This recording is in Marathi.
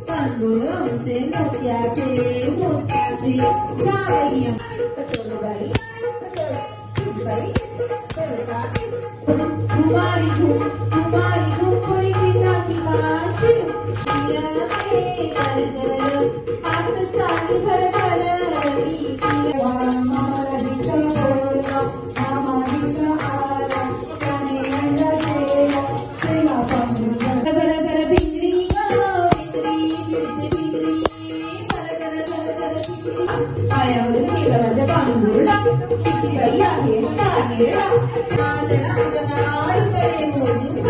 तांदूळ आमचे मोत्याचे मोत्याचे जावई कसोरबाई कसोरबाई कसोरका कुमारी धूप कोई बिना की माशी शियाते दरदर हाथ चाली भर भर रवी की हमारा दिल बोला हमारी सहारा जाने अंदर सेवा पंग गर गर बिजली पायावरून केवळाच्या पांघरुणा किती बाई आहे मोजून